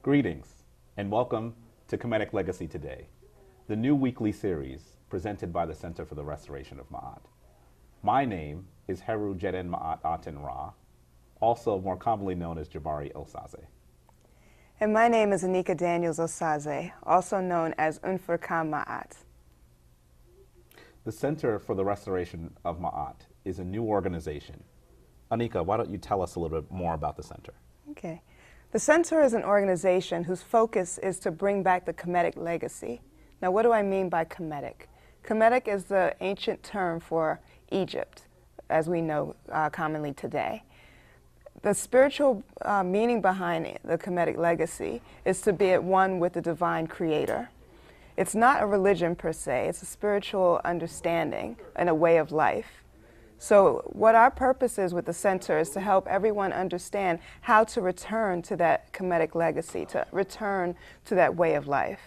Greetings, and welcome to Kemetic Legacy Today, the new weekly series presented by the Center for the Restoration of Ma'at. My name is Heru Jeden Ma'at Aten Ra, also more commonly known as Jabari Osaze. And my name is Anika Daniels Osaze, also known as Unfurka Ma'at. The Center for the Restoration of Ma'at is a new organization. Anika, why don't you tell us a little bit more about the center? Okay. The Center is an organization whose focus is to bring back the Kemetic legacy. Now, what do I mean by Kemetic? Kemetic is the ancient term for Egypt, as we know commonly today. The spiritual meaning behind the Kemetic legacy is to be at one with the divine creator. It's not a religion per se, it's a spiritual understanding and a way of life. So what our purpose is with the center is to help everyone understand how to return to that Kemetic legacy, to return to that way of life.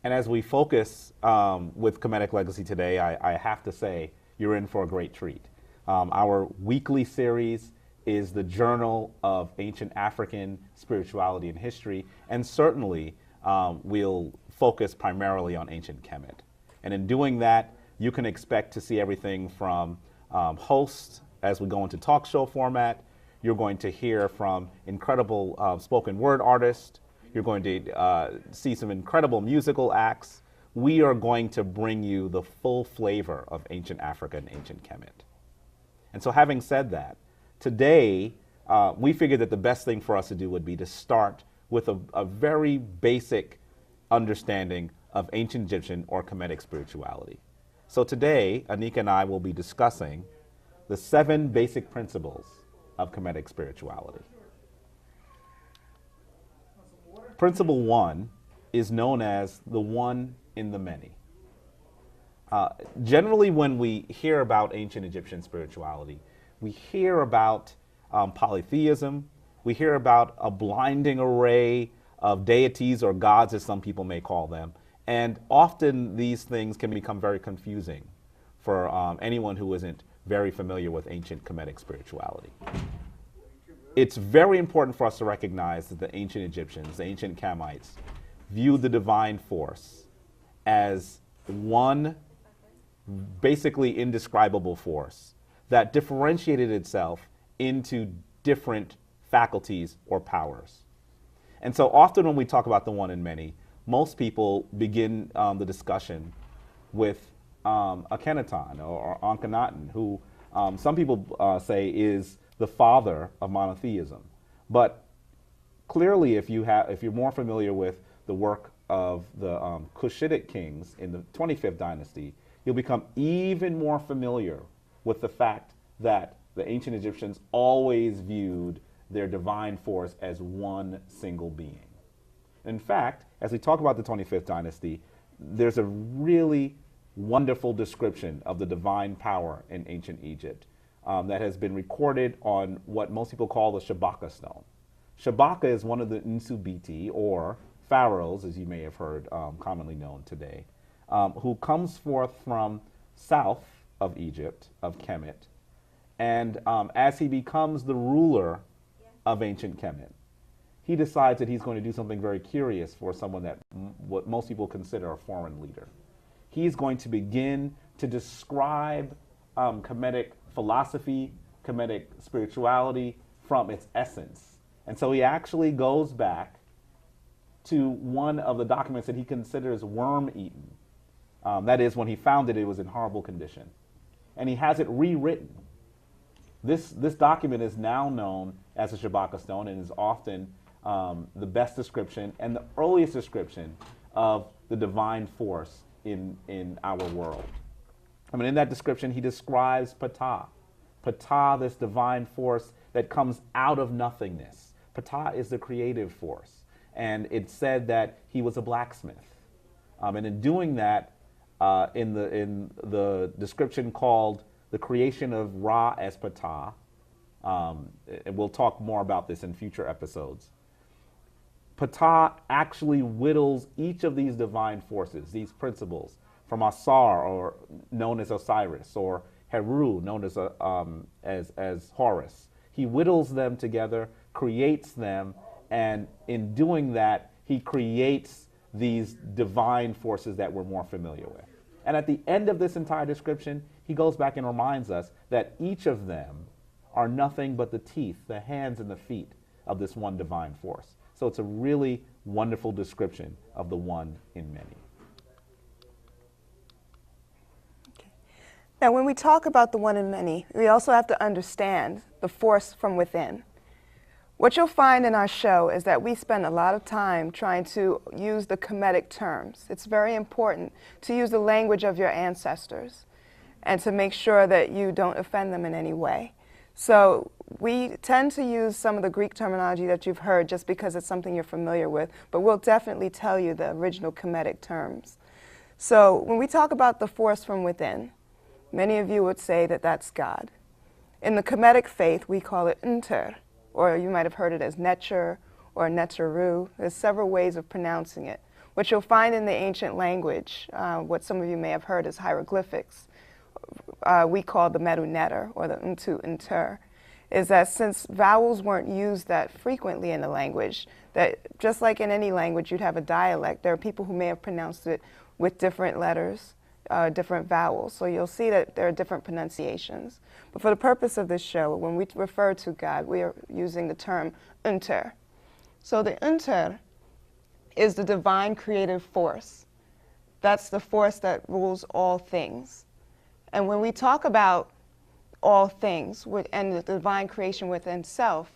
And as we focus with Kemetic Legacy today, I have to say you're in for a great treat. Our weekly series is the Journal of Ancient African Spirituality and History, and certainly we'll focus primarily on ancient Kemet. And in doing that, you can expect to see everything from hosts as we go into talk show format. You're going to hear from incredible spoken word artists. You're going to see some incredible musical acts. We are going to bring you the full flavor of ancient Africa and ancient Kemet. And so having said that, today we figured that the best thing for us to do would be to start with a very basic understanding of ancient Egyptian or Kemetic spirituality. So today, Anika and I will be discussing the 7 basic principles of Kemetic spirituality. Principle 1 is known as the one in the many. Generally, when we hear about ancient Egyptian spirituality, we hear about polytheism, we hear about a blinding array of deities or gods, as some people may call them. And often these things can become very confusing for anyone who isn't very familiar with ancient Kemetic spirituality. It's very important for us to recognize that the ancient Egyptians, the ancient Kamites, viewed the divine force as one basically indescribable force that differentiated itself into different faculties or powers. And so often when we talk about the one in many, most people begin the discussion with Akhenaten or Akhenaten, who some people say is the father of monotheism. But clearly, if you're more familiar with the work of the Cushitic kings in the 25th dynasty, you'll become even more familiar with the fact that the ancient Egyptians always viewed their divine force as one single being. In fact, as we talk about the 25th dynasty, there's a really wonderful description of the divine power in ancient Egypt that has been recorded on what most people call the Shabaka stone. Shabaka is one of the Nsubiti, or pharaohs, as you may have heard commonly known today, who comes forth from south of Egypt, of Kemet, and as he becomes the ruler of ancient Kemet, he decides that he's going to do something very curious for someone that what most people consider a foreign leader. He's going to begin to describe Kemetic philosophy, Kemetic spirituality from its essence. And so he actually goes back to one of the documents that he considers worm-eaten. That is, when he found it was in horrible condition. And he has it rewritten. This document is now known as the Shabaka stone and is often the best description and the earliest description of the divine force in our world. I mean, in that description, he describes Ptah. Ptah, this divine force that comes out of nothingness. Ptah is the creative force. And it's said that he was a blacksmith. And in doing that, in the description called the creation of Ra as Ptah, and we'll talk more about this in future episodes, Ptah actually whittles each of these divine forces, these principles, from Asar, or known as Osiris, or Heru, known as Horus. He whittles them together, creates them, and in doing that, he creates these divine forces that we're more familiar with. And at the end of this entire description, he goes back and reminds us that each of them are nothing but the teeth, the hands, and the feet of this one divine force. So it's a really wonderful description of the one in many. Okay. Now, when we talk about the one in many, we also have to understand the force from within. What you'll find in our show is that we spend a lot of time trying to use the Kemetic terms. It's very important to use the language of your ancestors and to make sure that you don't offend them in any way. So we tend to use some of the Greek terminology that you've heard just because it's something you're familiar with, but we'll definitely tell you the original Kemetic terms. So when we talk about the force from within, many of you would say that that's God. In the Kemetic faith, we call it Nter, or you might have heard it as Netcher or Netzeru. There's several ways of pronouncing it. What you'll find in the ancient language, what some of you may have heard as hieroglyphics, we call the Meru Neter, or the Ntu Nter, is that since vowels weren't used that frequently in the language, that just like in any language you'd have a dialect, there are people who may have pronounced it with different letters, different vowels. So you'll see that there are different pronunciations. But for the purpose of this show, when we refer to God, we are using the term Unter. So the Unter is the divine creative force. That's the force that rules all things. And when we talk about all things and the divine creation within self,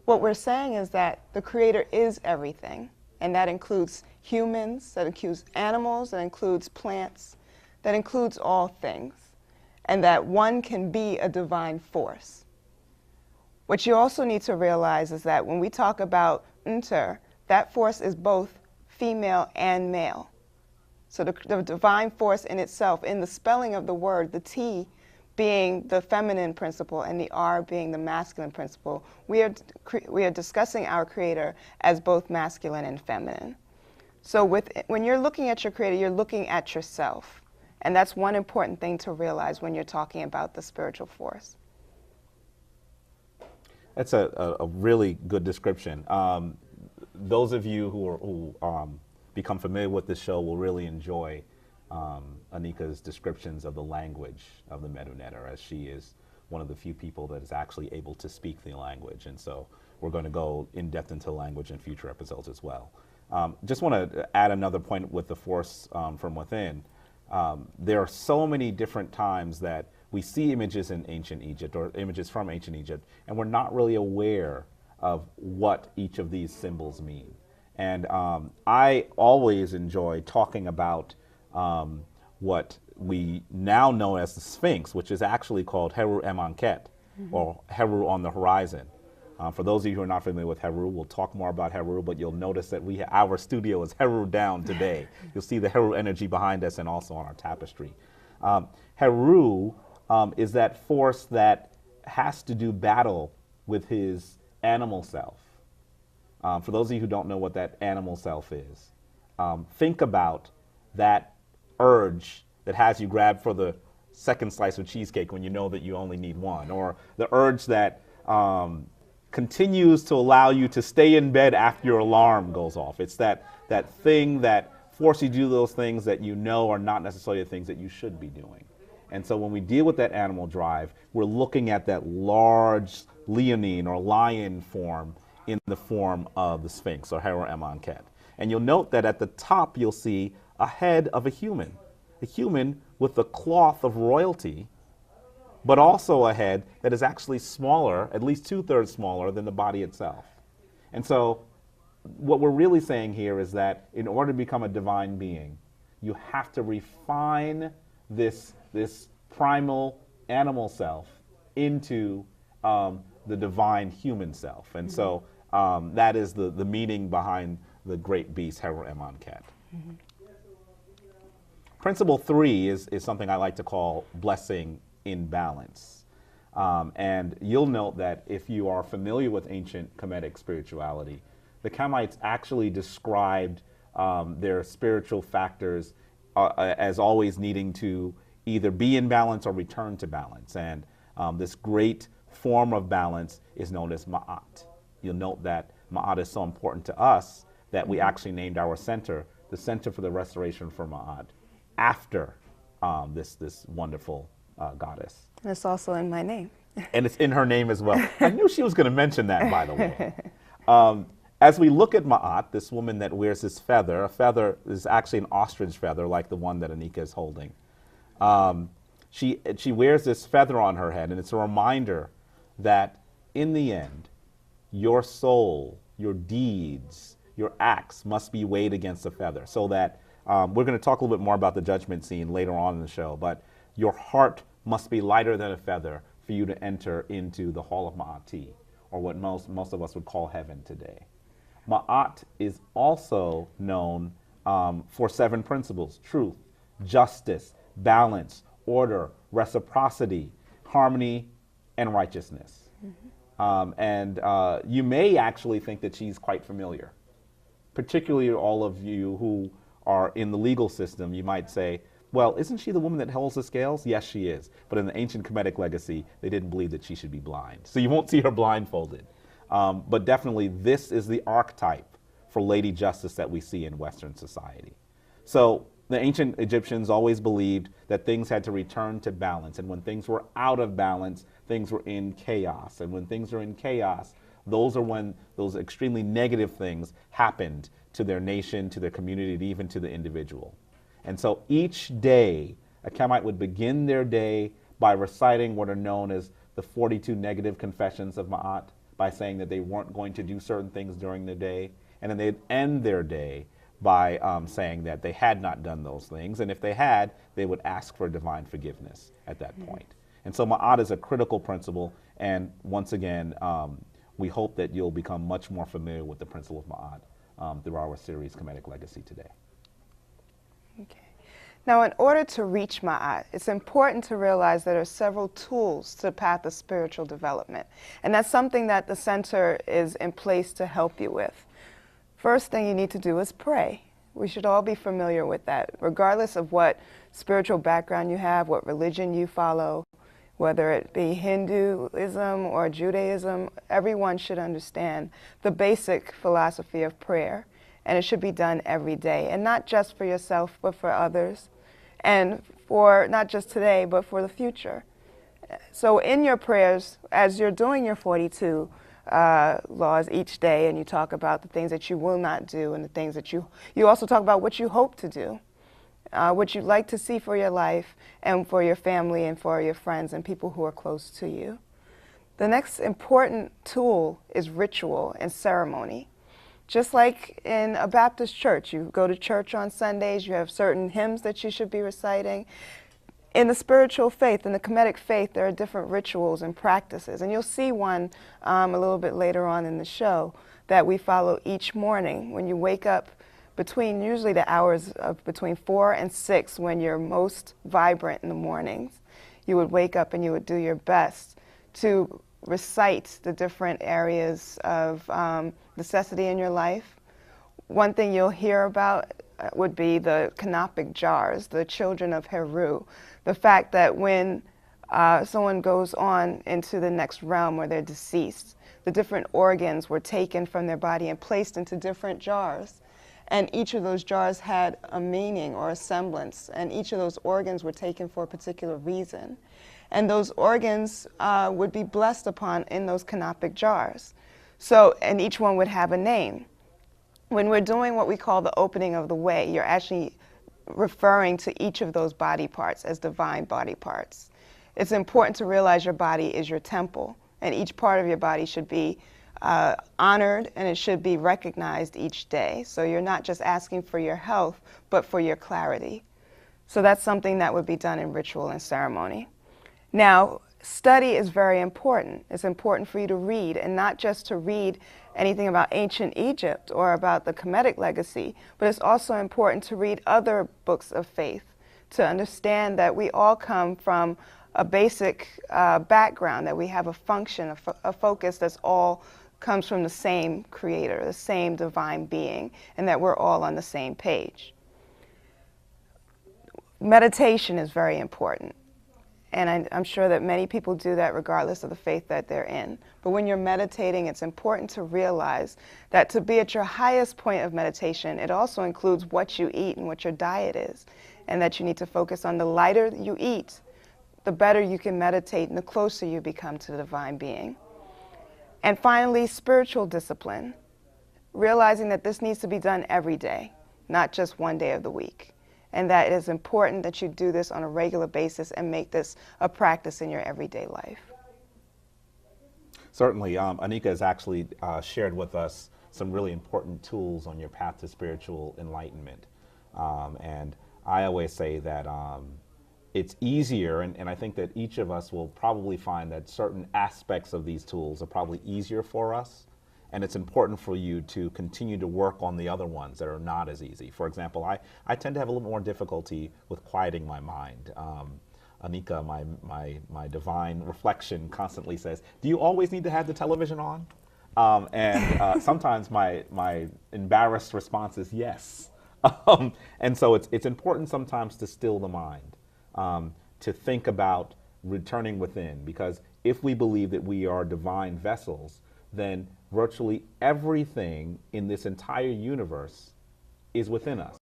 what we're saying is that the Creator is everything. And that includes humans, that includes animals, that includes plants, that includes all things, and that one can be a divine force. What you also need to realize is that when we talk about Nter, that force is both female and male. So the divine force in itself, in the spelling of the word, the T being the feminine principle and the R being the masculine principle, we are discussing our Creator as both masculine and feminine. So when you're looking at your Creator, you're looking at yourself. And that's one important thing to realize when you're talking about the spiritual force. That's a really good description. Those of you who become familiar with this show will really enjoy Anika's descriptions of the language of the Meru Neter, as she is one of the few people that is actually able to speak the language. And so we're going to go in depth into language in future episodes as well. Just want to add another point with the force from within. There are so many different times that we see images in ancient Egypt or images from ancient Egypt, and we're not really aware of what each of these symbols mean. And I always enjoy talking about what we now know as the Sphinx, which is actually called Heru Emanket, or Heru on the horizon. For those of you who are not familiar with Heru, we'll talk more about Heru, but you'll notice that our studio is Heru down today. You'll see the Heru energy behind us and also on our tapestry. Heru is that force that has to do battle with his animal self. For those of you who don't know what that animal self is, think about that urge that has you grab for the second slice of cheesecake when you know that you only need one, or the urge that continues to allow you to stay in bed after your alarm goes off. It's that thing that forces you to do those things that you know are not necessarily the things that you should be doing. And so when we deal with that animal drive, we're looking at that large leonine or lion form in the form of the Sphinx, or Heru Emanket. And you'll note that at the top you'll see a head of a human with the cloth of royalty, but also a head that is actually smaller, at least 2/3 smaller than the body itself. And so what we're really saying here is that in order to become a divine being, you have to refine this primal animal self into the divine human self. And so that is the meaning behind the great beast, Heru Emanket. Principle 3 is something I like to call blessing in balance. And you'll note that if you are familiar with ancient Kemetic spirituality, the Kemites actually described their spiritual factors as always needing to either be in balance or return to balance. And this great form of balance is known as Ma'at. you'll note that Ma'at is so important to us that we actually named our center the Center for the Restoration for Ma'at after this wonderful goddess. And it's also in my name. And it's in her name as well. I knew she was going to mention that, by the way. As we look at Ma'at, this woman that wears this feather, a feather is actually an ostrich feather like the one that Anika is holding. She wears this feather on her head, and it's a reminder that in the end, your soul, your deeds, your acts must be weighed against the feather. So that we're going to talk a little bit more about the judgment scene later on in the show, but your heart must be lighter than a feather for you to enter into the Hall of Ma'ati, or what most of us would call heaven today. Ma'at is also known for 7 principles: truth, justice, balance, order, reciprocity, harmony, and righteousness. You may actually think that she's quite familiar. Particularly all of you who are in the legal system, you might say, well, isn't she the woman that holds the scales? Yes, she is. But in the ancient Kemetic legacy, they didn't believe that she should be blind. So you won't see her blindfolded. But definitely this is the archetype for Lady Justice that we see in Western society. So the ancient Egyptians always believed that things had to return to balance. And when things were out of balance, things were in chaos. And when things are in chaos, those are when those extremely negative things happened to their nation, to their community, and even to the individual. And so each day, a Kemite would begin their day by reciting what are known as the 42 negative confessions of Ma'at, by saying that they weren't going to do certain things during the day. And then they'd end their day by saying that they had not done those things. And if they had, they would ask for divine forgiveness at that point. And so Ma'at is a critical principle. And once again, we hope that you'll become much more familiar with the principle of Ma'at through our series, Kemetic Legacy, today. Okay. Now, in order to reach Ma'at, it's important to realize there are several tools to the path of spiritual development. And that's something that the center is in place to help you with. First thing you need to do is pray. We should all be familiar with that, regardless of what spiritual background you have, what religion you follow, whether it be Hinduism or Judaism. Everyone should understand the basic philosophy of prayer. And it should be done every day, and not just for yourself, but for others, and for not just today, but for the future. So in your prayers, as you're doing your 42 laws each day, and you talk about the things that you will not do, and the things that you also talk about what you hope to do, what you'd like to see for your life, and for your family, and for your friends, and people who are close to you. The next important tool is ritual and ceremony. Just like in a Baptist church, you go to church on Sundays, you have certain hymns that you should be reciting. In the spiritual faith, in the Kemetic faith, there are different rituals and practices. And you'll see one a little bit later on in the show that we follow each morning. When you wake up between usually the hours of between 4 and 6, when you're most vibrant in the mornings, you would wake up and you would do your best to recite the different areas of necessity in your life. One thing you'll hear about would be the canopic jars, the children of Heru. The fact that when someone goes on into the next realm where they're deceased, the different organs were taken from their body and placed into different jars. And each of those jars had a meaning or a semblance, and each of those organs were taken for a particular reason. And those organs would be blessed upon in those canopic jars. So, and each one would have a name. When we're doing what we call the opening of the way, you're actually referring to each of those body parts as divine body parts. It's important to realize your body is your temple, and each part of your body should be honored, and it should be recognized each day. So you're not just asking for your health, but for your clarity. So that's something that would be done in ritual and ceremony. Now, study is very important. It's important for you to read, and not just to read anything about ancient Egypt or about the Kemetic legacy, but it's also important to read other books of faith to understand that we all come from a basic background, that we have a function, a focus that's all comes from the same creator, the same divine being, and that we're all on the same page. Meditation is very important. And I'm sure that many people do that regardless of the faith that they're in. But when you're meditating, it's important to realize that to be at your highest point of meditation, it also includes what you eat and what your diet is. And that you need to focus on the lighter you eat, the better you can meditate and the closer you become to the divine being. And finally, spiritual discipline. Realizing that this needs to be done every day, not just one day of the week. And that it is important that you do this on a regular basis and make this a practice in your everyday life. Certainly, Anika has actually shared with us some really important tools on your path to spiritual enlightenment. And I always say that it's easier, and I think that each of us will probably find that certain aspects of these tools are probably easier for us. And it's important for you to continue to work on the other ones that are not as easy. For example, I tend to have a little more difficulty with quieting my mind. Anika, my divine reflection, constantly says, "Do you always need to have the television on?" Sometimes my embarrassed response is yes. And so it's important sometimes to still the mind, to think about returning within, because if we believe that we are divine vessels, then virtually everything in this entire universe is within us.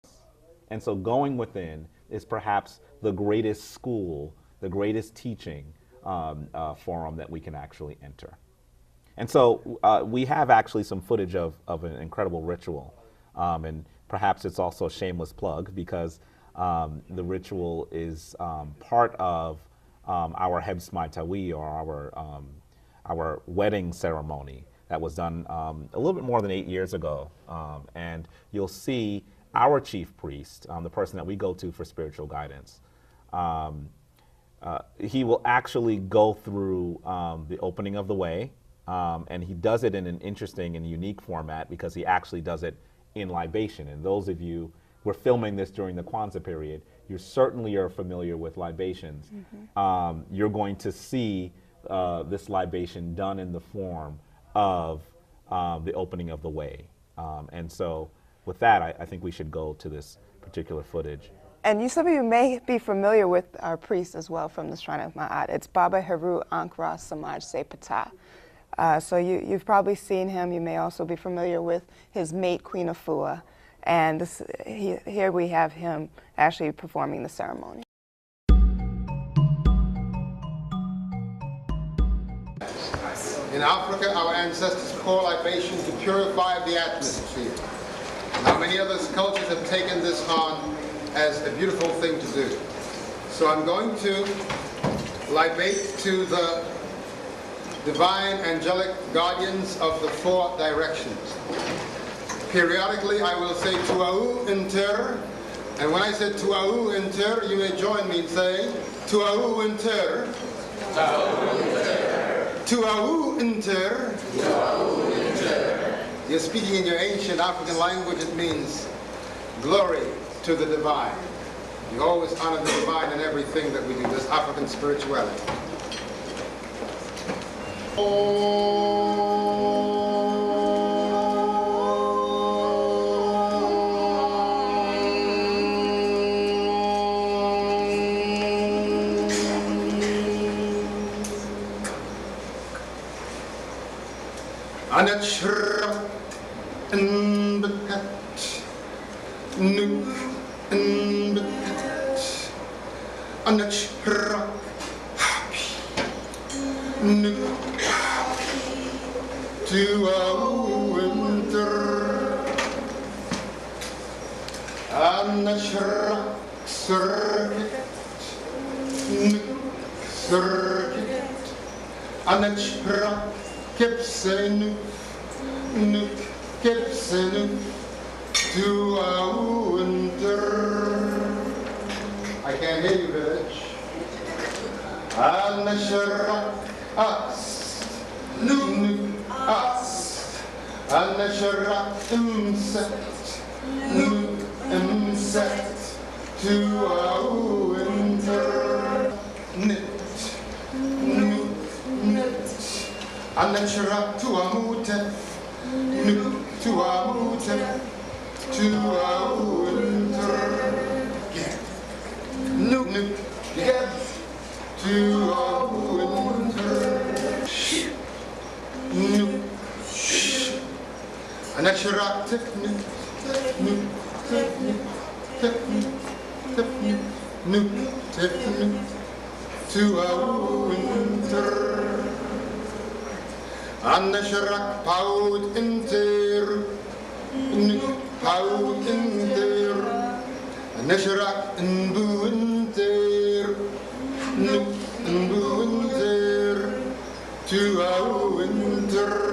And so going within is perhaps the greatest school, the greatest teaching forum that we can actually enter. And so we have actually some footage of an incredible ritual. And perhaps it's also a shameless plug, because the ritual is part of our Hebs Maitawi, or our wedding ceremony that was done a little bit more than 8 years ago. And you'll see our chief priest, the person that we go to for spiritual guidance, he will actually go through the opening of the way, and he does it in an interesting and unique format because he actually does it in libation. And those of you, we're filming this during the Kwanzaa period, you certainly are familiar with libations. Mm-hmm. You're going to see this libation done in the form of the opening of the way. And so with that, I think we should go to this particular footage. And some of you may be familiar with our priest as well from the Shrine of Ma'at. It's Baba Heru Ankra Samaj Se Pata. So you've probably seen him. You may also be familiar with his mate, Queen Afua. And here we have him actually performing the ceremony. In Africa, our ancestors pour libation to purify the atmosphere. Now, many other cultures have taken this on as a beautiful thing to do. So I'm going to libate to the divine angelic guardians of the four directions. Periodically, I will say Tuau Inter, and when I say Tuau Inter, you may join me in saying Tuau Inter. Tuau Inter. You're speaking in your ancient African language. It means glory to the divine. You always honor the divine in everything that we do. This African spirituality. Anachra and bekat nuk and bekat anachra happy nuk to our winter anachra circuit nuk circuit anachra Kipsenu, nuk, kipsenu, to our winter. I can't hear you, village. Al-Nashara, us, nuk, us. Al-Nashara, insect, nuk, insect, to our winter. Knit, nuk, knit. Anachra tuamute, nuk tuamute, tuawinter. Nuk, nuk, get, to a winter. Nook, and a shirak technique, technique, technique, technique, technique, nook, technique, to a winter. And a shirak pout in there, nook, pout in there, and a shirak in boo in there, nook, in boo in there, to a winter.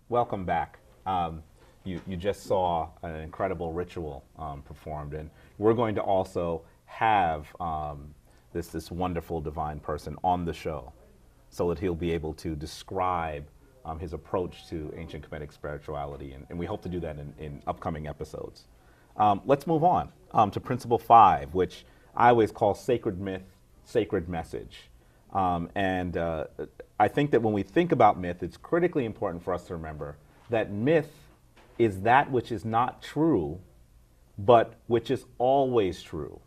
Welcome back. You just saw an incredible ritual performed, and we're going to also have this wonderful divine person on the show so that he'll be able to describe his approach to ancient Kemetic spirituality, and we hope to do that in upcoming episodes. Let's move on to Principle 5, which I always call sacred myth, sacred message. I think that when we think about myth, it's critically important for us to remember that myth is that which is not true, but which is always true.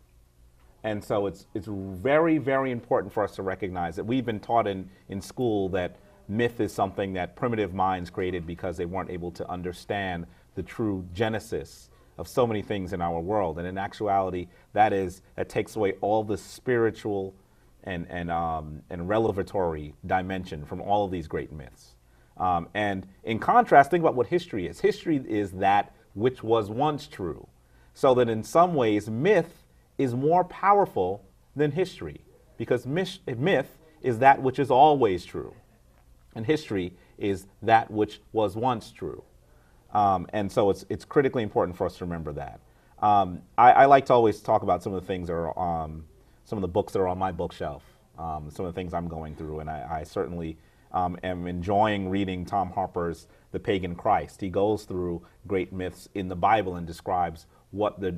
And so it's very, very important for us to recognize that we've been taught in school that myth is something that primitive minds created because they weren't able to understand the true genesis of so many things in our world. And in actuality, that takes away all the spiritual and revelatory dimension from all of these great myths. And in contrast, think about what history is. History is that which was once true. So that in some ways, myth is more powerful than history, because myth is that which is always true, and history is that which was once true. And so it's critically important for us to remember that. I like to always talk about some of the things that are some of the books that are on my bookshelf, some of the things I'm going through, and I certainly am enjoying reading Tom Harper's The Pagan Christ. He goes through great myths in the Bible and describes what the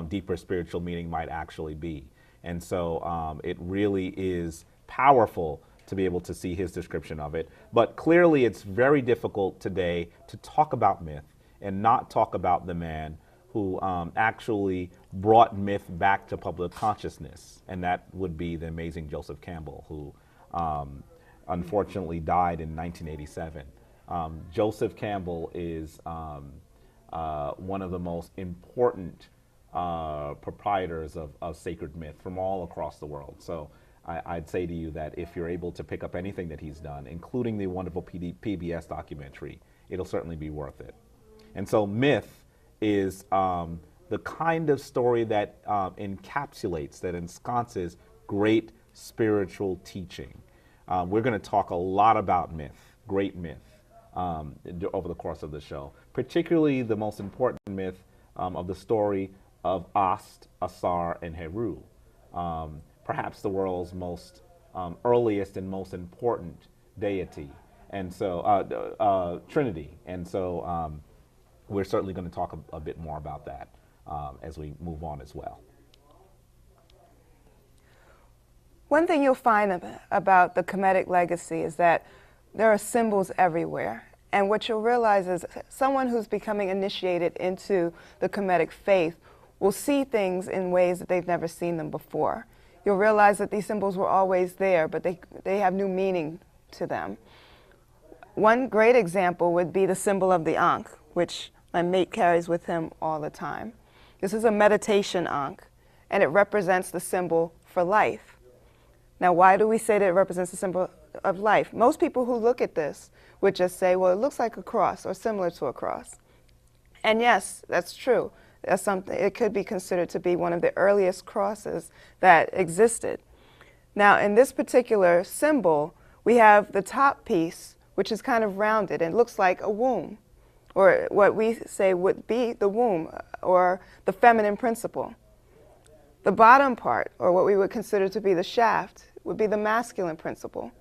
deeper spiritual meaning might actually be. And so it really is powerful to be able to see his description of it. But clearly it's very difficult today to talk about myth and not talk about the man who actually brought myth back to public consciousness, and that would be the amazing Joseph Campbell, who unfortunately died in 1987. Joseph Campbell is one of the most important proprietors of sacred myth from all across the world. So I'd say to you that if you're able to pick up anything that he's done, including the wonderful PBS documentary, it'll certainly be worth it. And so myth is the kind of story that encapsulates, that ensconces great spiritual teaching. We're going to talk a lot about myth, great myth, over the course of the show, particularly the most important myth of the story of Ast, Asar, and Heru, perhaps the world's most earliest and most important deity, and so Trinity. And so we're certainly going to talk a bit more about that as we move on as well. One thing you'll find about the Kemetic legacy is that there are symbols everywhere. And what you'll realize is someone who's becoming initiated into the Kemetic faith will see things in ways that they've never seen them before. You'll realize that these symbols were always there, but they have new meaning to them. One great example would be the symbol of the Ankh, which my mate carries with him all the time. This is a meditation Ankh, and it represents the symbol for life. Now, why do we say that it represents the symbol of life? Most people who look at this would just say, well, it looks like a cross or similar to a cross. And yes, that's true. That's something, it could be considered to be one of the earliest crosses that existed. Now, in this particular symbol, we have the top piece, which is kind of rounded and looks like a womb, or what we say would be the womb, or the feminine principle. The bottom part, or what we would consider to be the shaft, would be the masculine principle.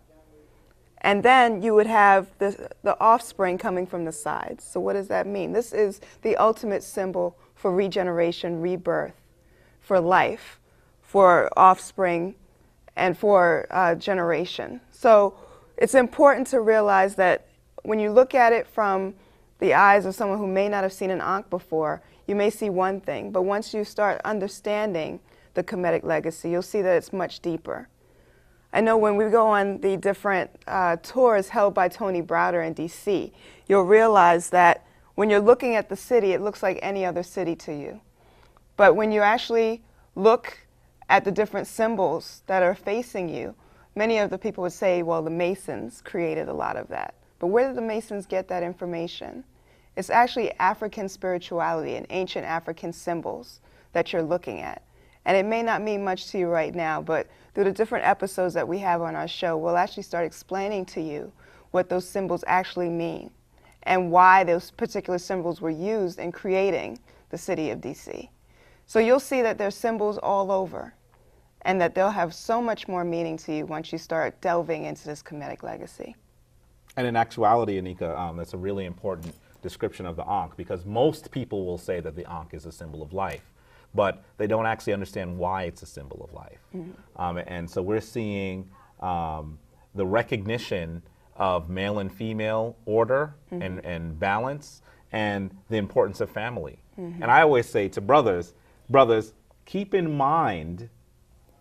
And then you would have the offspring coming from the sides. So what does that mean? This is the ultimate symbol for regeneration, rebirth, for life, for offspring, and for generation. So it's important to realize that when you look at it from the eyes of someone who may not have seen an Ankh before, you may see one thing. But once you start understanding the Kemetic legacy, you'll see that it's much deeper. I know when we go on the different tours held by Tony Browder in DC, you'll realize that when you're looking at the city, it looks like any other city to you. But when you actually look at the different symbols that are facing you, many of the people would say, well, the Masons created a lot of that. But where did the Masons get that information? It's actually African spirituality and ancient African symbols that you're looking at. And it may not mean much to you right now, but through the different episodes that we have on our show, we'll actually start explaining to you what those symbols actually mean and why those particular symbols were used in creating the city of DC. So you'll see that there's symbols all over and that they'll have so much more meaning to you once you start delving into this Kemetic legacy. And in actuality, Anika, that's a really important description of the Ankh, because most people will say that the Ankh is a symbol of life, but they don't actually understand why it's a symbol of life. Mm-hmm. And so we're seeing the recognition of male and female order, mm-hmm. and balance, and the importance of family. Mm-hmm. And I always say to brothers, keep in mind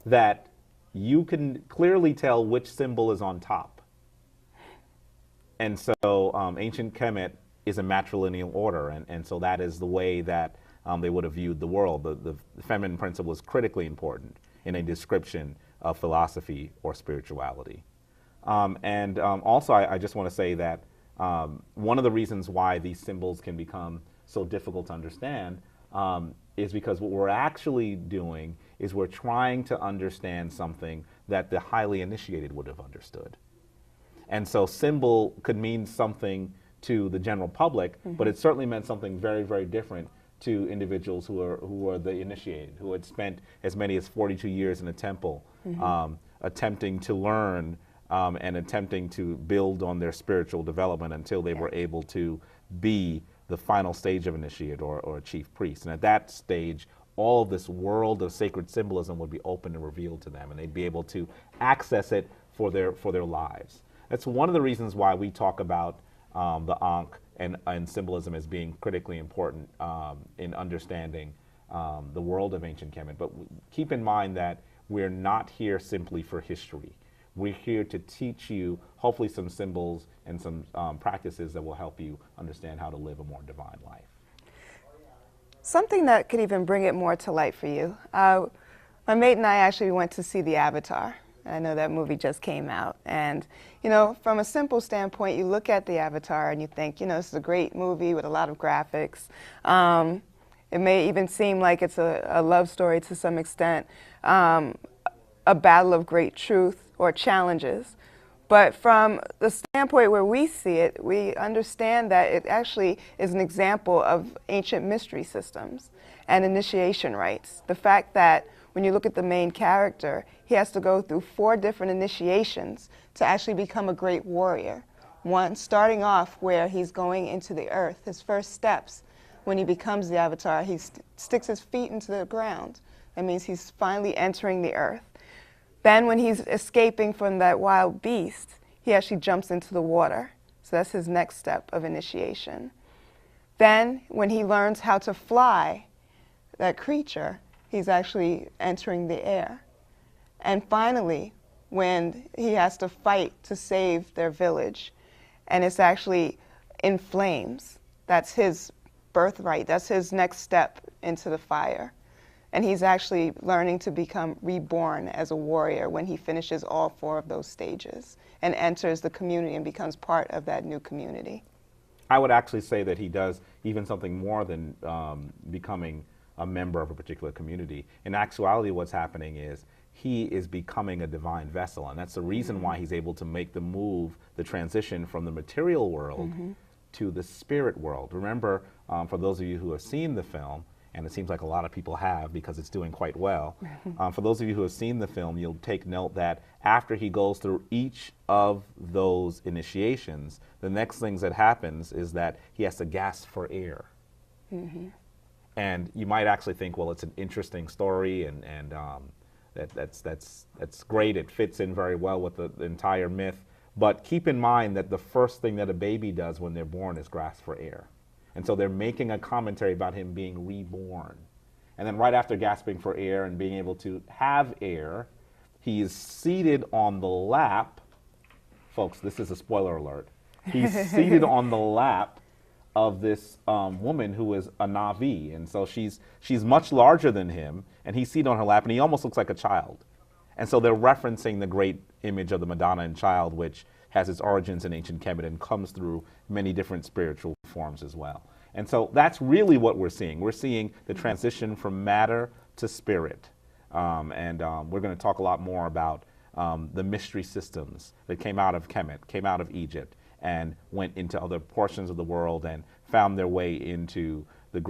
that you can clearly tell which symbol is on top. And so ancient Kemet is a matrilineal order, and so that is the way that they would have viewed the world. The feminine principle is critically important in a description of philosophy or spirituality. Also, I just want to say that one of the reasons why these symbols can become so difficult to understand is because what we're actually doing is we're trying to understand something that the highly initiated would have understood. And so symbol could mean something to the general public, mm-hmm. but it certainly meant something very, very different to individuals who are the initiated, who had spent as many as 42 years in a temple, mm-hmm. Attempting to learn and attempting to build on their spiritual development until they were able to be the final stage of initiate or a chief priest. And at that stage, all of this world of sacred symbolism would be open and revealed to them, and they'd be able to access it for their lives. That's one of the reasons why we talk about the Ankh and symbolism as being critically important in understanding the world of ancient Kemet. But keep in mind that we're not here simply for history. We're here to teach you, hopefully, some symbols and some practices that will help you understand how to live a more divine life. Something that could even bring it more to light for you. My mate and I actually went to see the Avatar. I know that movie just came out. And, you know, from a simple standpoint, you look at the Avatar and you think, you know, this is a great movie with a lot of graphics. It may even seem like it's a love story to some extent, a battle of great truth or challenges. But from the standpoint where we see it, we understand that it actually is an example of ancient mystery systems and initiation rites. The fact that when you look at the main character, he has to go through 4 different initiations to actually become a great warrior. One, starting off where he's going into the earth, his first steps when he becomes the Avatar, he sticks his feet into the ground. That means he's finally entering the earth. Then when he's escaping from that wild beast, he actually jumps into the water. So that's his next step of initiation. Then when he learns how to fly that creature, he's actually entering the air. And finally, when he has to fight to save their village, and it's actually in flames, that's his birthright, that's his next step into the fire. And he's actually learning to become reborn as a warrior when he finishes all 4 of those stages and enters the community and becomes part of that new community. I would actually say that he does even something more than becoming a member of a particular community. In actuality, what's happening is he is becoming a divine vessel, and that's the reason mm-hmm. why he's able to make the move, the transition from the material world mm-hmm. to the spirit world. Remember, for those of you who have seen the film, and it seems like a lot of people have because it's doing quite well. For those of you who have seen the film, you'll take note that after he goes through each of those initiations, the next things that happens is that he has to gasp for air. And you might actually think, well, it's an interesting story, and that's great. It fits in very well with the entire myth. But keep in mind that the first thing that a baby does when they're born is grasp for air. And so they're making a commentary about him being reborn. And then right after gasping for air and being able to have air, he is seated on the lap. Folks, this is a spoiler alert. He's seated on the lap of this woman who is a Navi. And so she's much larger than him, and he's seated on her lap, and he almost looks like a child. And so they're referencing the great image of the Madonna and Child, which has its origins in ancient Kemetic and comes through many different spiritual forms as well. And so that's really what we're seeing. We're seeing the transition from matter to spirit. We're going to talk a lot more about the mystery systems that came out of Kemet, came out of Egypt, and went into other portions of the world and found their way into the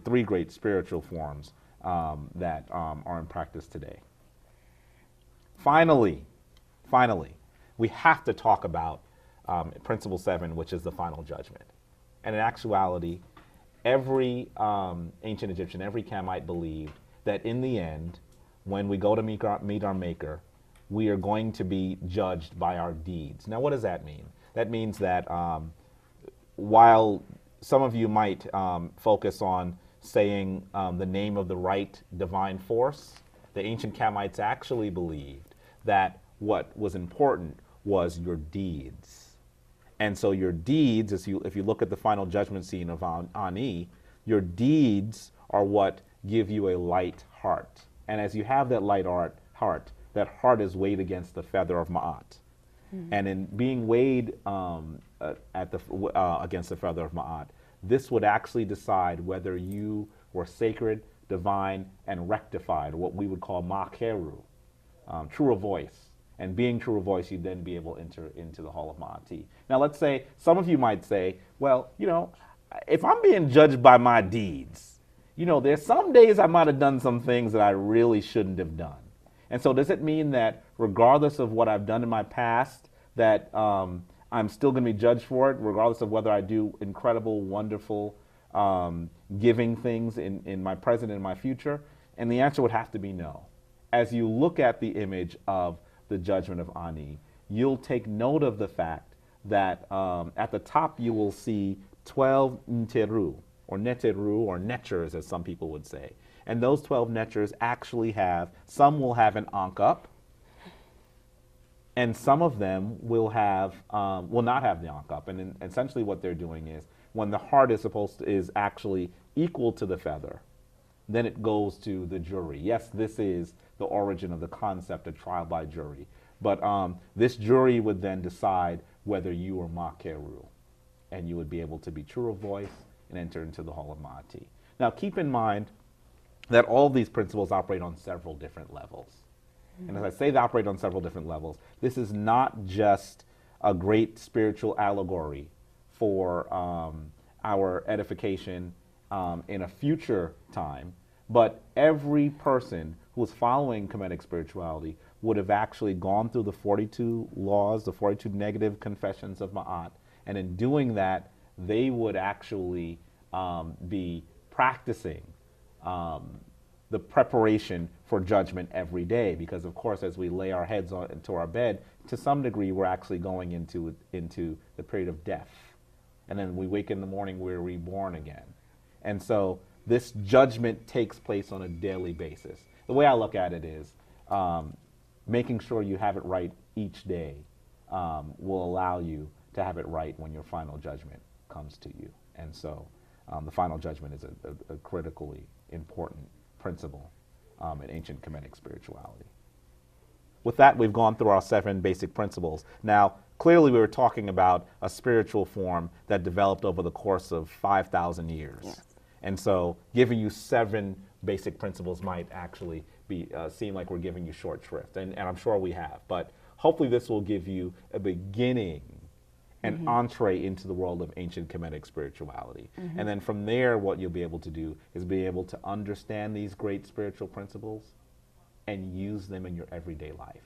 three great spiritual forms that are in practice today. Finally, we have to talk about Principle 7, which is the final judgment. And in actuality, every ancient Egyptian, every Kamite believed that in the end, when we go to meet our Maker, we are going to be judged by our deeds. Now, what does that mean? That means that while some of you might focus on saying the name of the right divine force, the ancient Kamites actually believed that what was important was your deeds. And so your deeds, if you look at the final judgment scene of Ani, your deeds are what give you a light heart. And as you have that light heart, that heart is weighed against the feather of Ma'at. And in being weighed against the feather of Ma'at, this would actually decide whether you were sacred, divine, and rectified, what we would call Ma'keru, true of voice. And being true of voice, you'd then be able to enter into the Hall of Ma'ati. Now let's say, some of you might say, well, if I'm being judged by my deeds, there's some days I might have done some things that I really shouldn't have done. And so does it mean that regardless of what I've done in my past, that I'm still going to be judged for it, regardless of whether I do incredible, wonderful, giving things in my present and my future? And the answer would have to be no. As you look at the image of the judgment of Ani, you'll take note of the fact that at the top you will see 12 Nteru, or Neteru, or Netchers, as some people would say. And those 12 Netchers actually some will have an Ankh up, and some of them will not have the Ankh up. And essentially what they're doing is, when the heart is actually equal to the feather, then it goes to the jury. Yes, this is the origin of the concept of trial by jury. But this jury would then decide whether you were Ma'keru, and you would be able to be true of voice and enter into the Hall of Ma'ati. Now keep in mind that all of these principles operate on several different levels. And as I say they operate on several different levels, this is not just a great spiritual allegory for our edification in a future time, but every person who is following Kemetic spirituality would have actually gone through the 42 laws, the 42 negative confessions of Ma'at, and in doing that, they would actually be practicing the preparation for judgment every day, because of course as we lay our heads into our bed, to some degree we're actually going into the period of death, and then we wake in the morning, we're reborn again. And so this judgment takes place on a daily basis. The way I look at it is making sure you have it right each day will allow you to have it right when your final judgment comes to you. And so the final judgment is a critically important principle in ancient Kemetic spirituality. With that, we've gone through our 7 basic principles. Now, clearly we were talking about a spiritual form that developed over the course of 5,000 years. Yes. And so giving you 7 basic principles might actually seem like we're giving you short shrift, and I'm sure we have. But hopefully this will give you a beginning an entree into the world of ancient Kemetic spirituality. And then from there, what you'll be able to do is be able to understand these great spiritual principles and use them in your everyday life.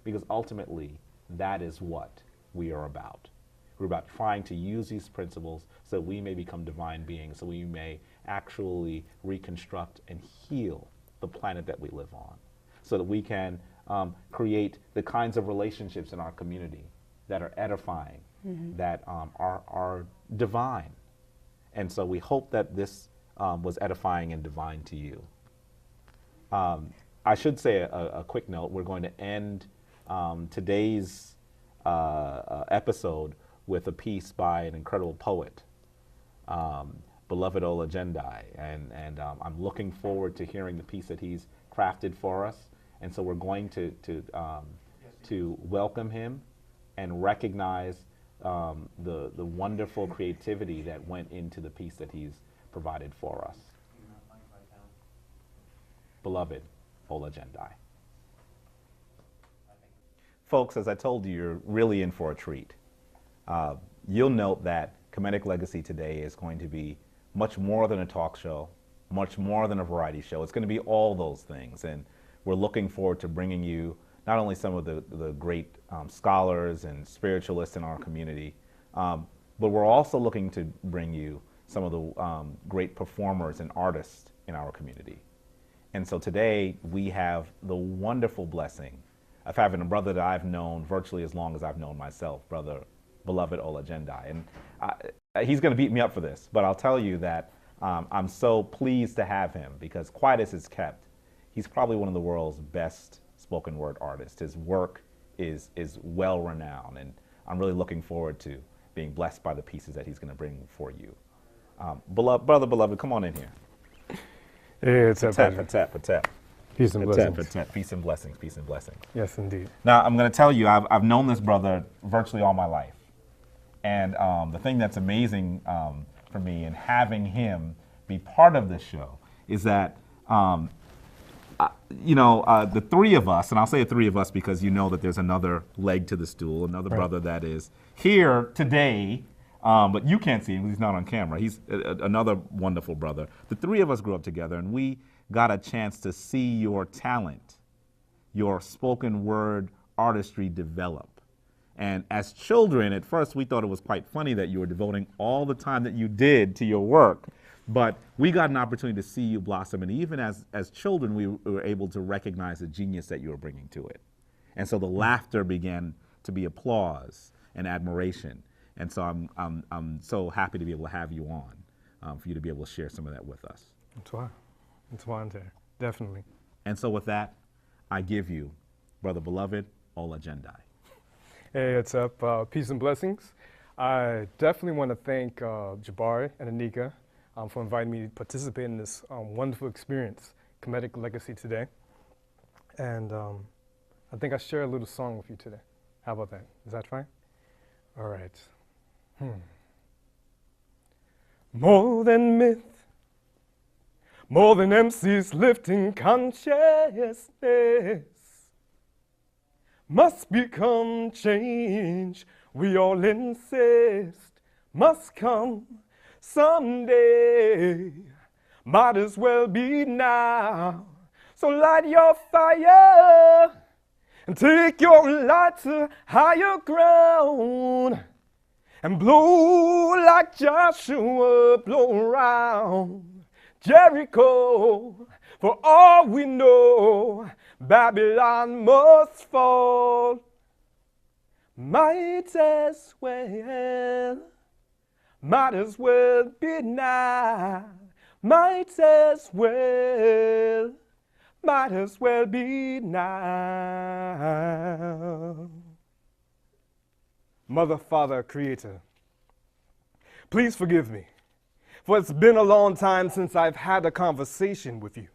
Because ultimately, that is what we are about. We're about trying to use these principles so we may become divine beings, so we may actually reconstruct and heal the planet that we live on, so that we can create the kinds of relationships in our community that are edifying, that are divine. And so we hope that this was edifying and divine to you. I should say a quick note. We're going to end today's episode with a piece by an incredible poet, beloved Ola Jendai. And I'm looking forward to hearing the piece that he's crafted for us. And so we're going to welcome him and recognize the wonderful creativity that went into the piece that he's provided for us. Beloved Ola Jendai. Folks, as I told you, you're really in for a treat. You'll note that Kemetic Legacy today is going to be much more than a talk show, much more than a variety show. It's going to be all those things. And we're looking forward to bringing you not only some of the great scholars and spiritualists in our community, but we're also looking to bring you some of the great performers and artists in our community. And so today we have the wonderful blessing of having a brother that I've known virtually as long as I've known myself, brother beloved Ola Jendai. And he's going to beat me up for this, but I'll tell you that I'm so pleased to have him, because quiet as it's kept, he's probably one of the world's best spoken word artists. His work is well renowned, and I'm really looking forward to being blessed by the pieces that he's going to bring for you. Brother beloved, come on in here. Hey, it's a pleasure. Patep. Peace and blessings. Peace and blessings. Peace and blessings. Yes, indeed. Now, I'm going to tell you, I've known this brother virtually all my life. And the thing that's amazing for me in having him be part of this show is that, the three of us, and I'll say the three of us because you know that there's another leg to the stool, another brother that is here today, but you can't see him because he's not on camera. He's another wonderful brother. The three of us grew up together, and we got a chance to see your talent, your spoken word artistry develop. And as children, at first, we thought it was quite funny that you were devoting all the time that you did to your work. But we got an opportunity to see you blossom. And even as children, we were able to recognize the genius that you were bringing to it. And so the laughter began to be applause and admiration. And so I'm so happy to be able to have you on, for you to be able to share some of that with us. It's wonderful, definitely. And so with that, I give you, brother beloved, Ola Jendai. Hey, what's up? Peace and blessings. I definitely want to thank Jabari and Anika for inviting me to participate in this wonderful experience, Kemetic Legacy today. And I think I share a little song with you today. How about that? Is that fine? All right. More than myth, more than MCs lifting consciousness, must become change. We all insist must come someday. Might as well be now. So light your fire and take your light to higher ground and blow like Joshua, blow around Jericho. For all we know, Babylon must fall. Might as well be now. Might as well be now. Mother, Father, Creator, please forgive me, for it's been a long time since I've had a conversation with you.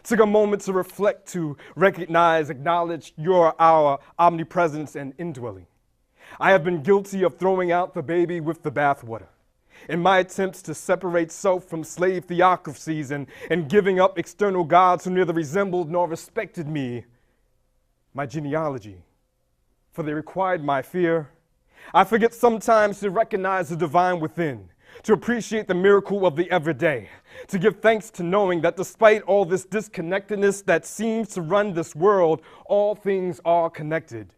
Took a moment to reflect, to recognize, acknowledge our omnipresence and indwelling. I have been guilty of throwing out the baby with the bathwater in my attempts to separate self from slave theocracies and giving up external gods who neither resembled nor respected me, my genealogy, for they required my fear I forget sometimes to recognize the divine within, to appreciate the miracle of the everyday, to give thanks to knowing that despite all this disconnectedness that seems to run this world, all things are connected.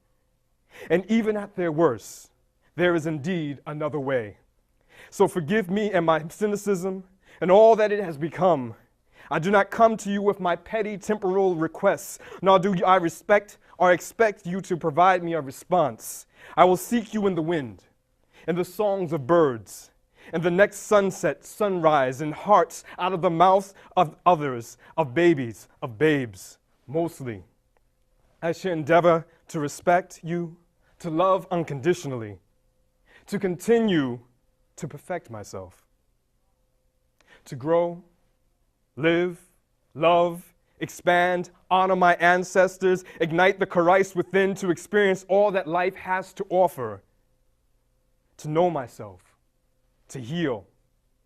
And even at their worst, there is indeed another way. So forgive me and my cynicism and all that it has become. I do not come to you with my petty temporal requests, nor do I respect or expect you to provide me a response. I will seek you in the wind, in the songs of birds, in the next sunset, sunrise, in hearts out of the mouths of others, of babies, of babes, mostly. I shall endeavor to respect you, to love unconditionally, to continue to perfect myself, to grow, live, love, expand, honor my ancestors, ignite the Christ within to experience all that life has to offer, to know myself, to heal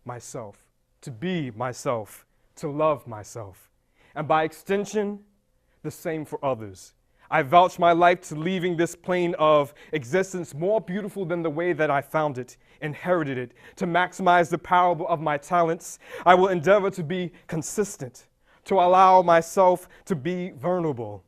myself, to be myself, to love myself, and by extension, the same for others. I vouch my life to leaving this plane of existence more beautiful than the way that I found it, inherited it, to maximize the power of my talents. I will endeavor to be consistent, to allow myself to be vulnerable,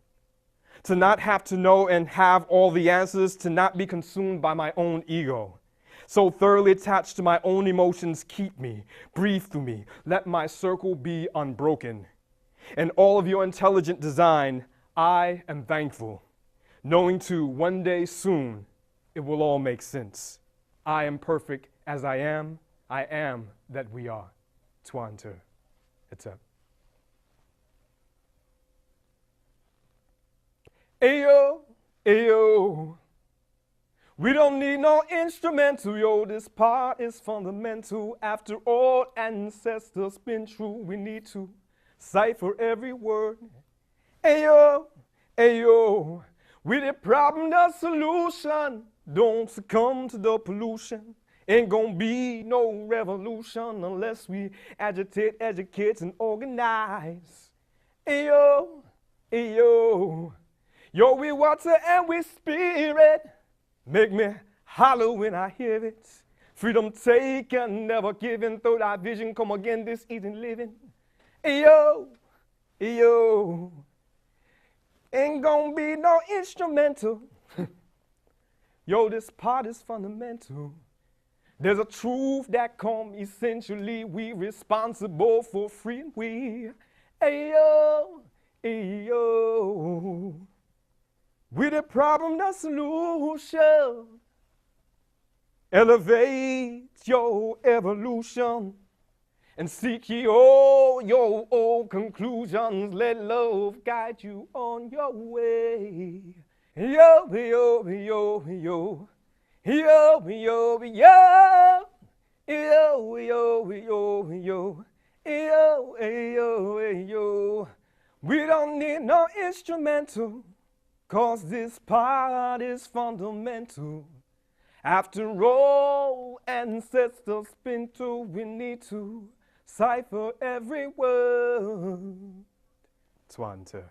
to not have to know and have all the answers, to not be consumed by my own ego. So thoroughly attached to my own emotions, keep me, breathe through me, let my circle be unbroken. In all of your intelligent design, I am thankful, knowing too one day soon it will all make sense. I am perfect as I am that we are. Twante. It's up. Ayo, ayo. We don't need no instrumental, yo, this part is fundamental. After all ancestors been through, we need to cipher every word. Ayo, ayo, with the problem, the solution. Don't succumb to the pollution. Ain't gonna be no revolution unless we agitate, educate, and organize. Ayo, ayo, yo, we water and we spirit. Make me holler when I hear it. Freedom taken, never given. Though thy vision come again, this easy living. Ayo, ayo. Ain't gonna be no instrumental. Yo, this part is fundamental. There's a truth that come essentially. We responsible for free and we. Ayo, ayo. With the problem, the solution. Elevate your evolution and seek your own conclusions. Let love guide you on your way. Yo, yo, yo, yo. Yo, yo, yo. Yo, yo, yo, yo. Yo, yo, yo. We don't need no instrumental, 'cause this part is fundamental. After all ancestors been through, we need to cipher every word. Twante.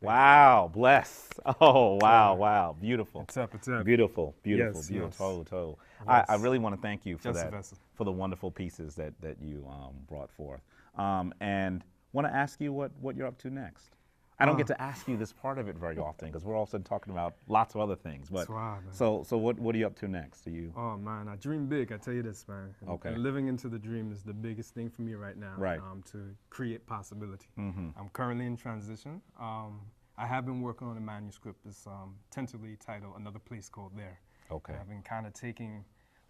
Wow, bless. Oh, wow, wow. Beautiful. It's up, it's up. Beautiful, beautiful, Yes, beautiful. yes. Total. Yes. I really want to thank you for Just a that, vessel. for the wonderful pieces that you brought forth. And want to ask you what you're up to next. I don't get to ask you this part of it very often because we're also talking about lots of other things. But That's right, man. so what are you up to next? Do you? Oh man, I dream big. I tell you this, man. Okay. And living into the dream is the biggest thing for me right now. Right. To create possibility. Mm-hmm. I'm currently in transition. I have been working on a manuscript that's tentatively titled "Another Place Called There." Okay. And I've been kind of taking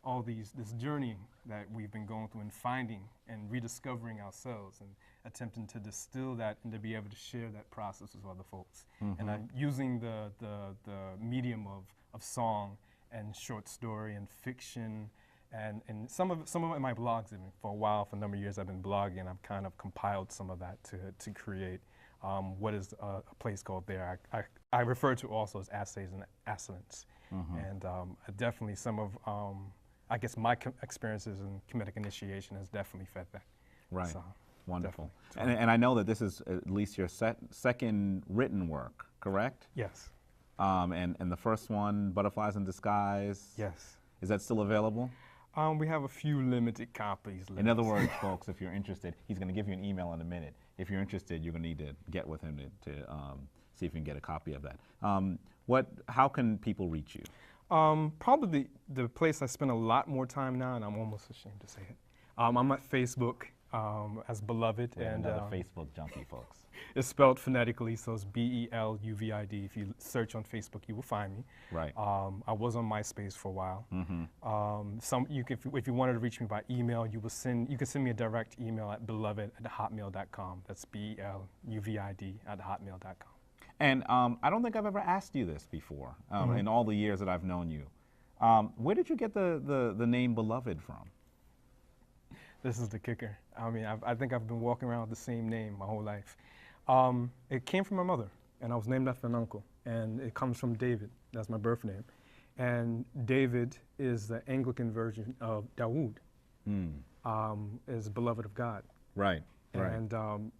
all this journey that we've been going through and finding and rediscovering ourselves and attempting to distill that and to be able to share that process with other folks. Mm-hmm. And I'm using the medium of song and short story and fiction and some of it in my blogs. Even for a while, for a number of years, I've been blogging. I've kind of compiled some of that to create what is a place called There. I refer to also as essays and assonance. Mm-hmm. And definitely some of, I guess my experiences in Kemetic initiation has definitely fed that. Right. So, Wonderful. definitely. And I know that this is at least your second written work, correct? Yes. And the first one, Butterflies in Disguise. Yes. Is that still available? We have a few limited copies left. In other words, folks, if you're interested, he's going to give you an email in a minute. If you're interested, you're going to need to get with him to see if you can get a copy of that. How can people reach you? Probably the place I spend a lot more time now, and I'm almost ashamed to say it. I'm at Facebook as Beloved. We're and another Facebook junkie, folks. It's spelled phonetically, so it's Beluvid. If you search on Facebook, you will find me. Right. I was on MySpace for a while. Mm-hmm. If you wanted to reach me by email, you can send me a direct email at beloved@hotmail.com. That's BELUVID@hotmail.com. And I don't think I've ever asked you this before in all the years that I've known you. Where did you get the name Beloved from? This is the kicker. I mean, I think I've been walking around with the same name my whole life. It came from my mother, and I was named after an uncle, and it comes from David. That's my birth name. And David is the Anglican version of Dawood, is beloved of God. Right, right. And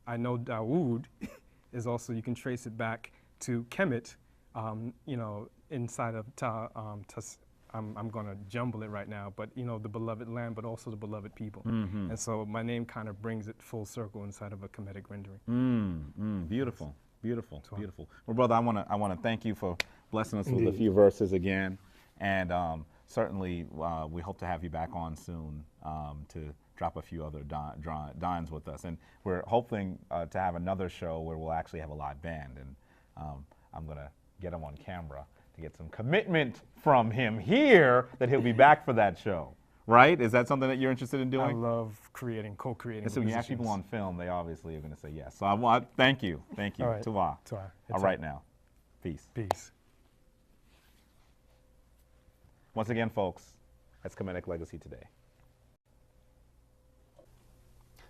I know Dawood is also, you can trace it back to Kemet, inside of I'm going to jumble it right now, but the beloved land, but also the beloved people. Mm-hmm. And so my name kind of brings it full circle inside of a Kemetic rendering. Beautiful, beautiful, beautiful. Well, brother, I want to thank you for blessing us with a few verses again, and certainly we hope to have you back on soon to drop a few other dines with us. And we're hoping to have another show where we'll actually have a live band, and I'm going to get him on camera to get some commitment from him here that he'll be back for that show, right? Is that something that you're interested in doing? I love co-creating. And so when you ask people on film, they obviously are going to say yes. So I want thank you. All right. Tuwa. All right now. Peace. Peace. Once again, folks, that's Kemetic Legacy Today.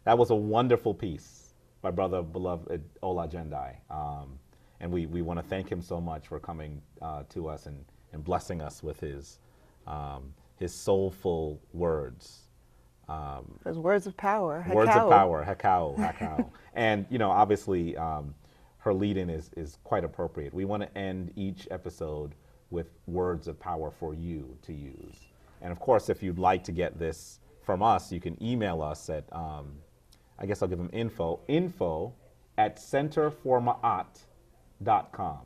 That was a wonderful piece by Brother Beloved Ola Jendai. And we want to thank him so much for coming to us and blessing us with his soulful words. Those words of power. Words of power, hakao. And, obviously, her lead-in is quite appropriate. We want to end each episode with words of power for you to use. And, of course, if you'd like to get this from us, you can email us at, I guess I'll give them info at centerformaat.com.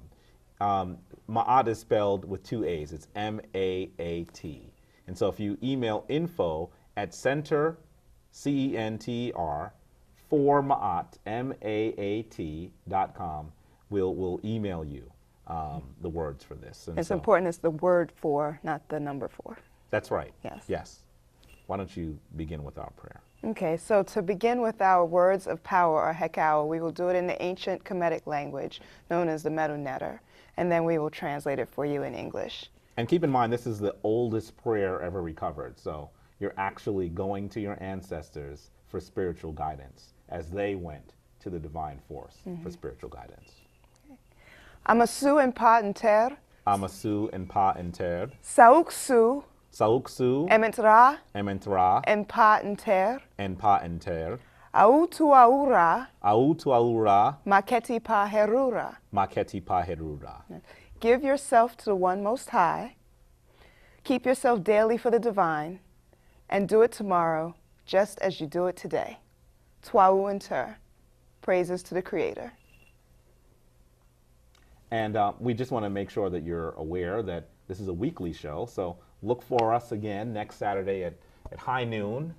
Ma'at is spelled with two A's. It's M-A-A-T. And so if you email info at center, C-E-N-T-R, for Ma'at, M-A-A-T.com, we'll email you the words for this. And it's important it's the word for, not the number for. That's right. Yes. Yes. Why don't you begin with our prayer? Okay, so to begin with our words of power, or hekau, we will do it in the ancient Kemetic language known as the Medu Neter, and then we will translate it for you in English. And keep in mind, this is the oldest prayer ever recovered, so you're actually going to your ancestors for spiritual guidance as they went to the divine force for spiritual guidance. Okay. Amasu en pa enter. Amasu en pa enter. Sauksu. Sauksu. Ementra. Ementra. En pa enter. En pa enter. Autu aura. Autu aura. Maketi pa herura. Maketi pa herura. Give yourself to the One Most High. Keep yourself daily for the divine, and do it tomorrow just as you do it today. Twau inter. Praises to the Creator. And we just want to make sure that you're aware that this is a weekly show, so look for us again next Saturday at high noon,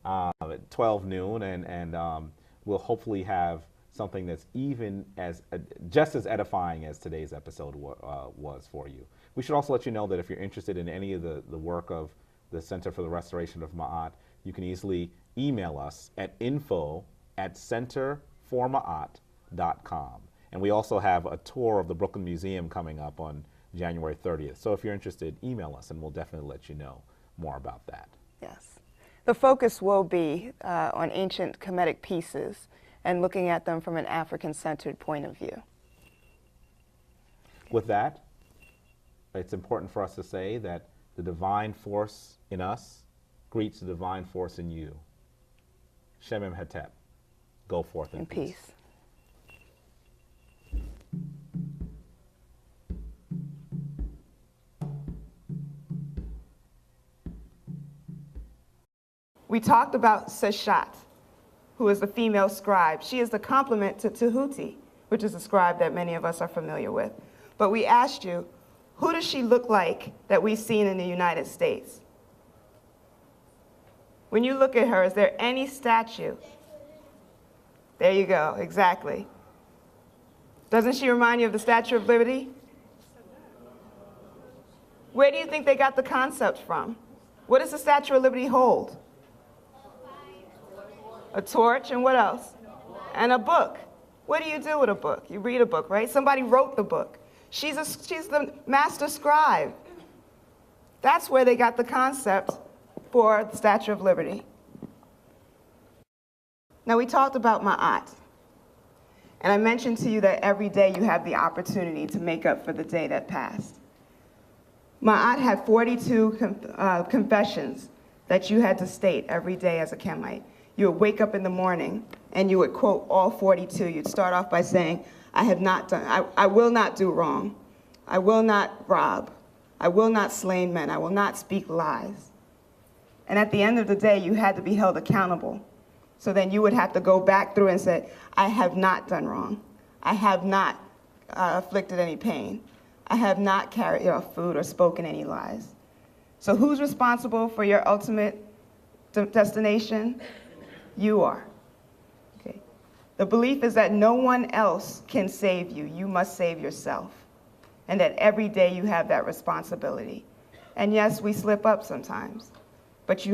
at 12 noon, and we'll hopefully have something that's even as just as edifying as today's episode was for you. We should also let you know that if you're interested in any of the work of the Center for the Restoration of Ma'at, you can easily email us at info@centerformaat.com. And we also have a tour of the Brooklyn Museum coming up on January 30th. So if you're interested, email us and we'll definitely let you know more about that. Yes. The focus will be on ancient Kemetic pieces and looking at them from an African-centered point of view. With that, it's important for us to say that the divine force in us greets the divine force in you. Shemem Hetep. Go forth in peace. Peace. We talked about Seshat, who is the female scribe. She is the complement to Tahuti, which is a scribe that many of us are familiar with. But we asked you, who does she look like that we've seen in the United States? When you look at her, is there any statue? There you go, exactly. Doesn't she remind you of the Statue of Liberty? Where do you think they got the concept from? What does the Statue of Liberty hold? A torch, and what else? And a book. What do you do with a book? You read a book, right? Somebody wrote the book. She's the master scribe. That's where they got the concept for the Statue of Liberty. Now, we talked about Ma'at. And I mentioned to you that every day you have the opportunity to make up for the day that passed. Ma'at had 42 confessions that you had to state every day as a Kemite. You would wake up in the morning and you would quote all 42. You'd start off by saying, I will not do wrong. I will not rob. I will not slay men. I will not speak lies. And at the end of the day, you had to be held accountable. So then you would have to go back through and say, I have not done wrong. I have not afflicted any pain. I have not carried food or spoken any lies. So who's responsible for your ultimate destination? You are. Okay. The belief is that no one else can save you. You must save yourself. And that every day you have that responsibility. And yes, we slip up sometimes. But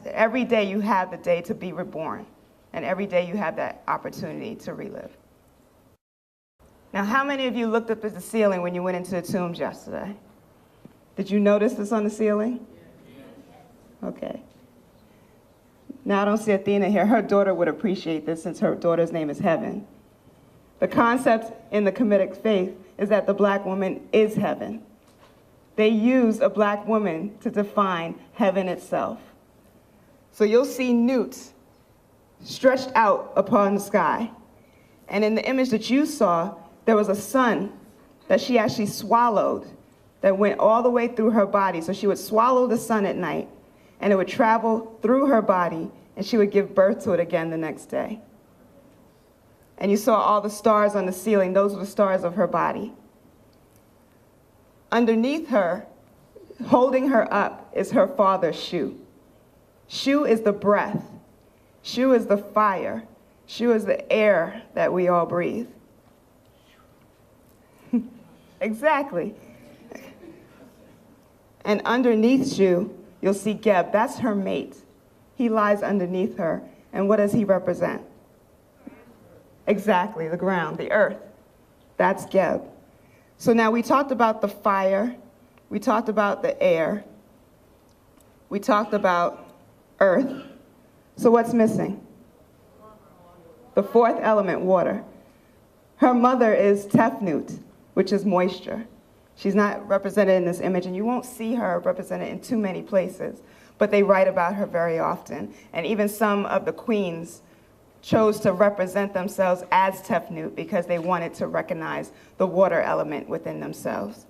every day you have the day to be reborn. And every day you have that opportunity to relive. Now, how many of you looked up at the ceiling when you went into the tombs yesterday? Did you notice this on the ceiling? Okay. Now, I don't see Athena here. Her daughter would appreciate this since her daughter's name is Heaven. The concept in the Kemetic faith is that the black woman is heaven. They use a black woman to define heaven itself. So you'll see Newt stretched out upon the sky. And in the image that you saw, there was a sun that she actually swallowed that went all the way through her body. So she would swallow the sun at night, and it would travel through her body, and she would give birth to it again the next day. And you saw all the stars on the ceiling. Those were the stars of her body. Underneath her, holding her up, is her father, Shu. Shu is the breath. Shu is the fire. Shu is the air that we all breathe. Exactly. And underneath Shu, you'll see Geb. That's her mate. He lies underneath her. And what does he represent? Exactly, the ground, the earth. That's Geb. So now we talked about the fire. We talked about the air. We talked about earth. So what's missing? The fourth element, water. Her mother is Tefnut, which is moisture. She's not represented in this image, and you won't see her represented in too many places, but they write about her very often. And even some of the queens chose to represent themselves as Tefnut because they wanted to recognize the water element within themselves.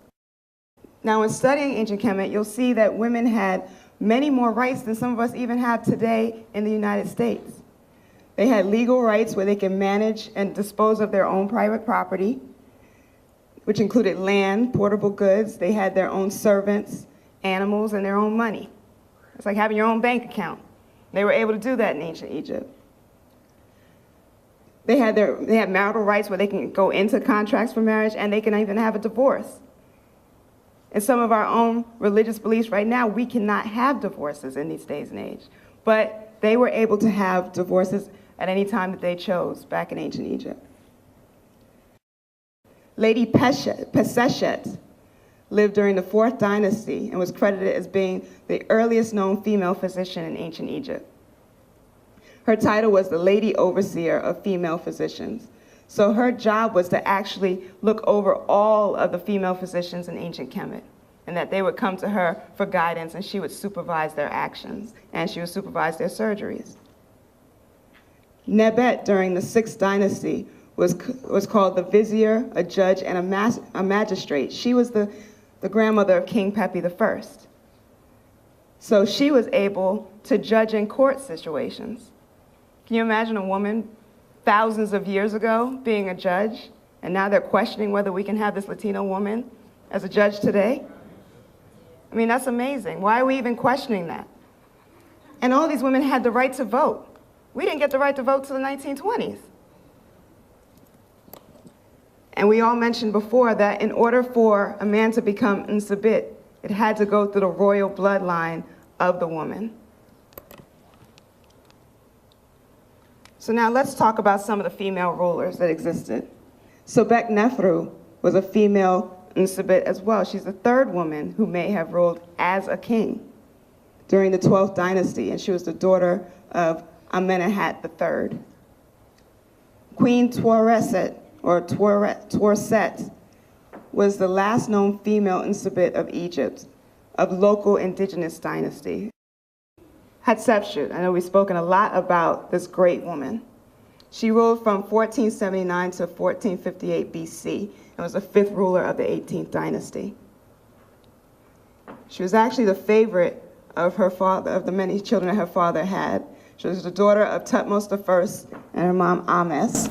Now, in studying ancient Kemet, you'll see that women had many more rights than some of us even have today in the United States. They had legal rights where they could manage and dispose of their own private property, which included land, portable goods. They had their own servants, animals, and their own money. It's like having your own bank account. They were able to do that in ancient Egypt. They had marital rights where they can go into contracts for marriage, and they can even have a divorce. In some of our own religious beliefs right now, we cannot have divorces in these days and age. But they were able to have divorces at any time that they chose back in ancient Egypt. Lady Peseshet lived during the 4th dynasty and was credited as being the earliest known female physician in ancient Egypt. Her title was the Lady Overseer of Female Physicians. So her job was to actually look over all of the female physicians in ancient Kemet, and that they would come to her for guidance, and she would supervise their actions, and she would supervise their surgeries. Nebet, during the 6th dynasty, was called the vizier, a judge, and a magistrate. She was the grandmother of King Pepi I. So she was able to judge in court situations. Can you imagine a woman thousands of years ago being a judge, and now they're questioning whether we can have this Latino woman as a judge today? I mean, that's amazing. Why are we even questioning that? And all these women had the right to vote. We didn't get the right to vote till the 1920s. And we all mentioned before that in order for a man to become Nsabit, it had to go through the royal bloodline of the woman. So now let's talk about some of the female rulers that existed. Sobek Nefru was a female Nsabit as well. She's the third woman who may have ruled as a king during the 12th dynasty, and she was the daughter of Amenemhat III. Queen Tuareset, or Tuarset, was the last known female Nsabit of Egypt, of local indigenous dynasty. Hatshepsut, I know we've spoken a lot about this great woman. She ruled from 1479 to 1458 BC and was the fifth ruler of the 18th dynasty. She was actually the favorite of her father, of the many children that her father had. She was the daughter of Thutmose I and her mom Ames.